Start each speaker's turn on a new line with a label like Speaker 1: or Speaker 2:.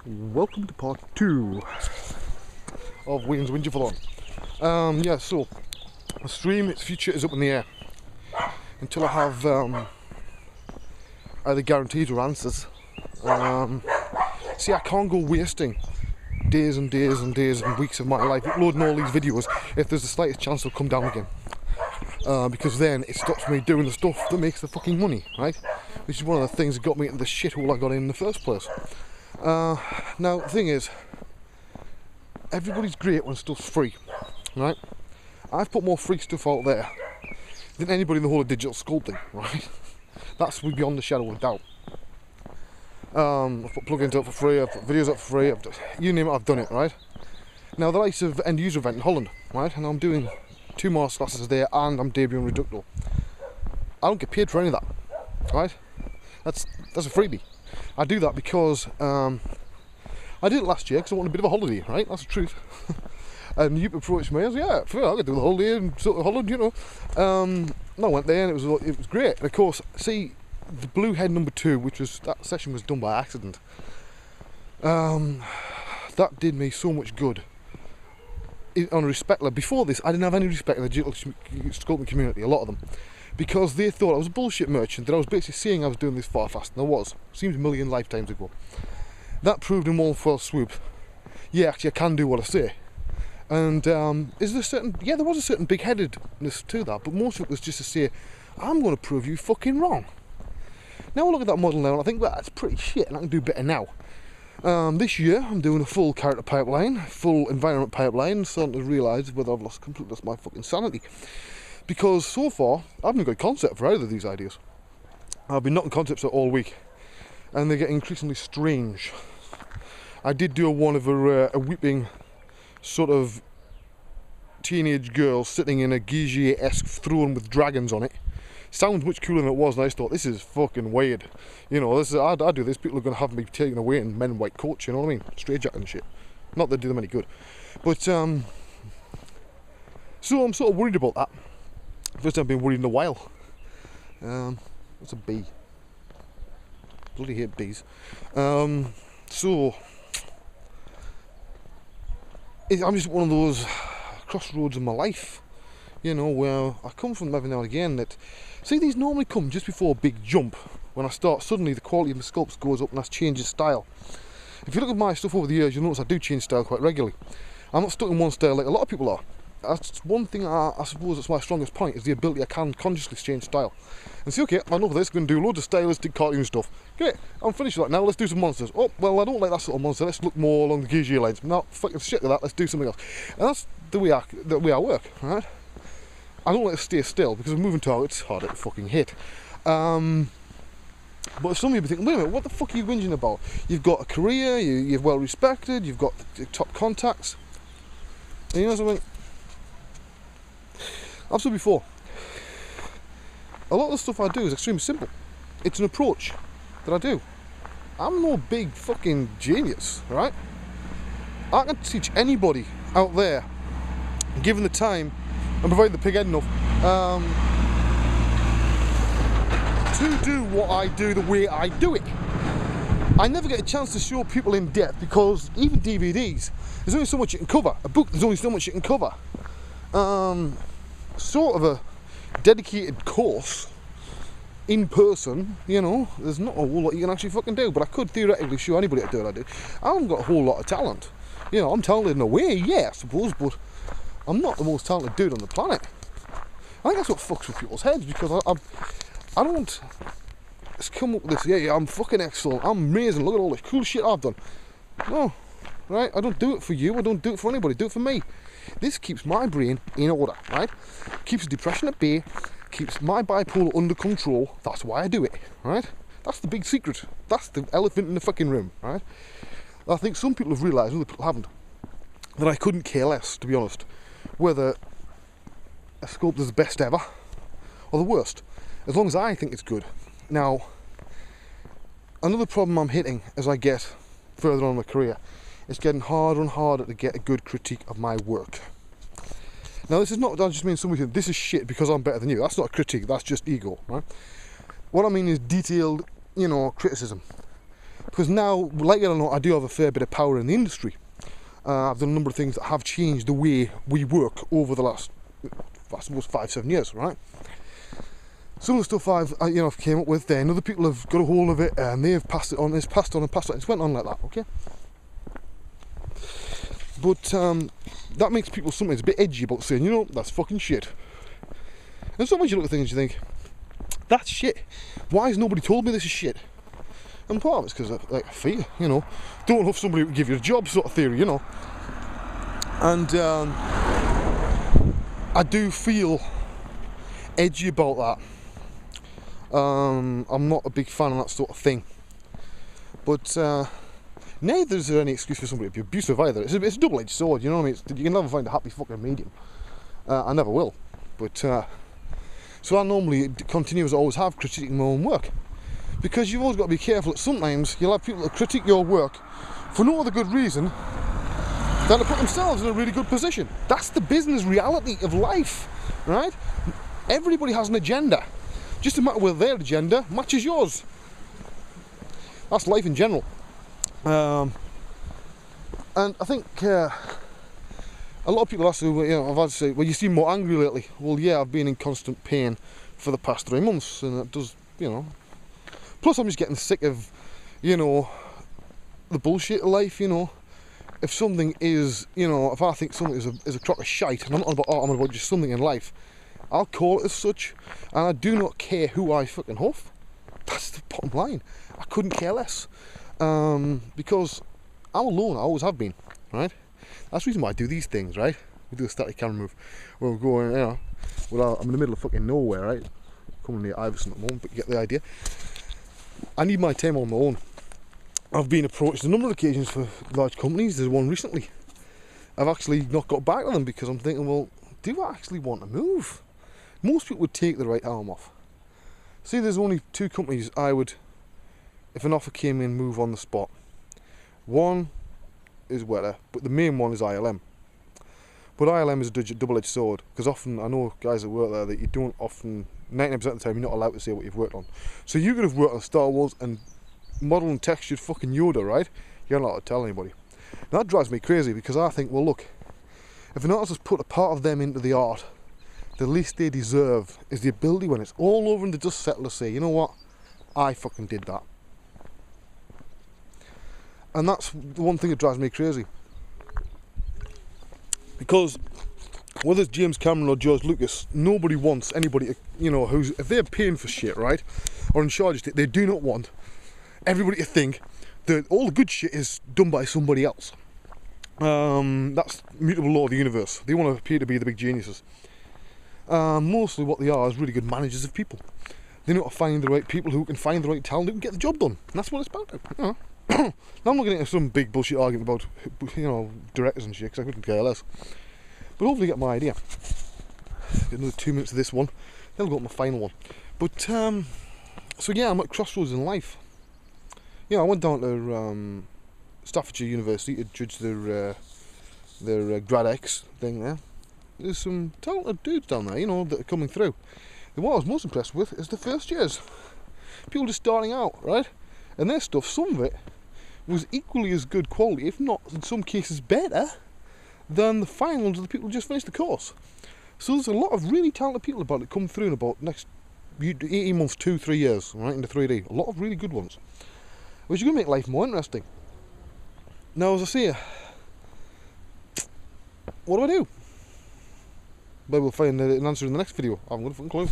Speaker 1: Welcome to part 2 of Wayne's Winter Fallon. So the stream, its future is up in the air until I have either guarantees or answers. See, I can't go wasting days and days and days and weeks of my life uploading all these videos if there's the slightest chance they'll come down again. Because then it stops me doing the stuff that makes the fucking money, right? Which is one of the things that got me into the shithole I got in the first place. Now, the thing is, everybody's great when stuff's free, right? I've put more free stuff out there than anybody in the whole of digital sculpting, right? That's beyond the shadow of doubt. I've put plugins up for free, I've put videos up for free, you name it, I've done it, right? Now, the likes of End User event in Holland, right? And I'm doing 2 more classes there and I'm debuting Reducto. I don't get paid for any of that, right? That's a freebie. I do that because I did it last year because I wanted a bit of a holiday, right? That's the truth. And you approached me, I was I could do the holiday in sort of Holland, you know. And I went there and it was great. And of course, see, the Blue Head number 2, which was, that session was done by accident. That did me so much good. On a respect level, before this, I didn't have any respect in the digital sculpting community, a lot of them. Because they thought I was a bullshit merchant, that I was basically saying I was doing this far faster than I was. Seems a million lifetimes ago. That proved in one fell swoop, yeah, actually I can do what I say. And is there certain, yeah, there was a certain big-headedness to that, but most of it was just to say, I'm going to prove you fucking wrong. Now I look at that model now and I think, well, that's pretty shit and I can do better now. This year I'm doing a full character pipeline, full environment pipeline, starting to realise whether I've completely lost my fucking sanity. Because so far, I haven't got a concept for either of these ideas. I've been knocking concepts out all week, and they get increasingly strange. I did do one of a weeping sort of teenage girl sitting in a Gigier-esque throne with dragons on it. Sounds much cooler than it was, and I just thought, this is fucking weird. You know, I do this, people are going to have me taken away in men in white coats, you know what I mean? Straight jacket and shit. Not that it do them any good. But, so I'm sort of worried about that. First time I've been worried in a while. What's a bee? Bloody hate bees. I'm just one of those crossroads in my life, you know, where I come from every now and again. That, see, these normally come just before a big jump. When I start, suddenly the quality of my sculpts goes up and that changes style. If you look at my stuff over the years, you'll notice I do change style quite regularly. I'm not stuck in one style like a lot of people are. That's one thing I suppose that's my strongest point, is the ability I can consciously change style. And say, okay, I know this, I'm going to do loads of stylistic cartoon stuff. Great, I'm finished with that now, let's do some monsters. Oh, well, I don't like that sort of monster, let's look more along the Gigier lines. No, fucking shit with that, let's do something else. And that's the way I work, right? I don't like to stay still, because with moving targets, harder to fucking hit. But some of you be thinking, wait a minute, what the fuck are you whinging about? You've got a career, you're well respected, you've got the top contacts. And you know something? I've said before, a lot of the stuff I do is extremely simple. It's an approach that I do. I'm no big fucking genius, right? I can teach anybody out there, given the time and providing the pig head enough, to do what I do the way I do it. I never get a chance to show people in depth because even DVDs, there's only so much you can cover. A book, there's only so much you can cover. Sort of a dedicated course in person, you know, there's not a whole lot you can actually fucking do, but I could theoretically show anybody how to do what I do. I haven't got a whole lot of talent. You know, I'm talented in a way, yeah, I suppose, but I'm not the most talented dude on the planet. I think that's what fucks with people's heads, because I don't just come up with this, yeah, I'm fucking excellent, I'm amazing, look at all this cool shit I've done. No, right, I don't do it for you, I don't do it for anybody, do it for me. This keeps my brain in order, right? Keeps depression at bay, keeps my bipolar under control. That's why I do it, right? That's the big secret. That's the elephant in the fucking room, right? I think some people have realised, other people haven't, that I couldn't care less, to be honest, whether a sculpt is the best ever or the worst, as long as I think it's good. Now, another problem I'm hitting as I get further on in my career, it's getting harder and harder to get a good critique of my work. Now, this is not, I just mean somebody saying, this is shit because I'm better than you. That's not a critique, that's just ego, right? What I mean is detailed, you know, criticism. Because now, like it or not, I do have a fair bit of power in the industry. I've done a number of things that have changed the way we work over the last, I suppose, 5-7 years, right? Some of the stuff I've came up with, then other people have got a hold of it and they've passed it on. It's passed on and passed on. It's went on like that, okay? But that makes people sometimes a bit edgy about saying, you know, that's fucking shit. And sometimes you look at things and you think, that's shit. Why has nobody told me this is shit? And part of it's because of, like, fear, you know. Don't have somebody who can give you a job sort of theory, you know. And I do feel edgy about that. I'm not a big fan of that sort of thing, but neither is there any excuse for somebody to be abusive either. It's a double-edged sword, you know what I mean? You can never find a happy fucking medium. I never will, but so I normally continue as I always have, critiquing my own work, because you've always got to be careful that sometimes you'll have people that critique your work for no other good reason than to put themselves in a really good position. That's the business reality of life, right? Everybody has an agenda. Just a matter whether their agenda matches yours. That's life in general. And I think a lot of people ask, I've had to say, well, you seem more angry lately. Well, yeah, I've been in constant pain for the past 3 months, and it does, you know. Plus, I'm just getting sick of, you know, the bullshit of life, you know. If something is, you know, if I think something is a crock of shite, and I'm not on about art, I'm on about just something in life, I'll call it as such, and I do not care who I fucking huff. That's the bottom line. I couldn't care less, because I'm alone. I always have been, right? That's the reason why I do these things, right? We do a static camera move where we're going, you know, well, I'm in the middle of fucking nowhere, right? Coming near Iverson at the moment, but you get the idea. I need my time on my own. I've been approached a number of occasions for large companies. There's one recently. I've actually not got back to them because I'm thinking, well, do I actually want to move? Most people would take the right arm off. See, there's only 2 companies I would, if an offer came in, move on the spot. One is Wetter, but the main one is ILM. But ILM is a double-edged sword, because often, I know guys that work there, that you don't often, 99% of the time, you're not allowed to say what you've worked on. So you could have worked on Star Wars and model and textured fucking Yoda, right? You're not allowed to tell anybody. Now, that drives me crazy, because I think, well, look, if an artist has put a part of them into the art, the least they deserve is the ability, when it's all over and the dust settled, to say, you know what, I fucking did that. And that's the one thing that drives me crazy. Because whether it's James Cameron or George Lucas, nobody wants anybody to, you know, who's, if they're paying for shit, right, or in charge of it, they do not want everybody to think that all the good shit is done by somebody else. That's mutable law of the universe. They want to appear to be the big geniuses. Mostly what they are is really good managers of people. They know how to find the right people who can find the right talent who can get the job done. And that's what it's about. You know? Now I'm not getting into some big bullshit argument about, you know, directors and shit, because I couldn't care less. But hopefully you get my idea. Get another 2 minutes of this one, then I'll go to my final one. But so yeah, I'm at crossroads in life. Yeah, I went down to Staffordshire University to judge their grad X thing there. There's some talented dudes down there, you know, that are coming through. And what I was most impressed with is the first years. People just starting out, right? And their stuff, some of it, was equally as good quality, if not in some cases better, than the finals of the people who just finished the course. So there's a lot of really talented people about it come through in about next 18 months, 2-3 years, right, into 3D. A lot of really good ones, which is going to make life more interesting. Now, as I say, what do? Maybe we'll find an answer in the next video. I haven't got a fucking clue.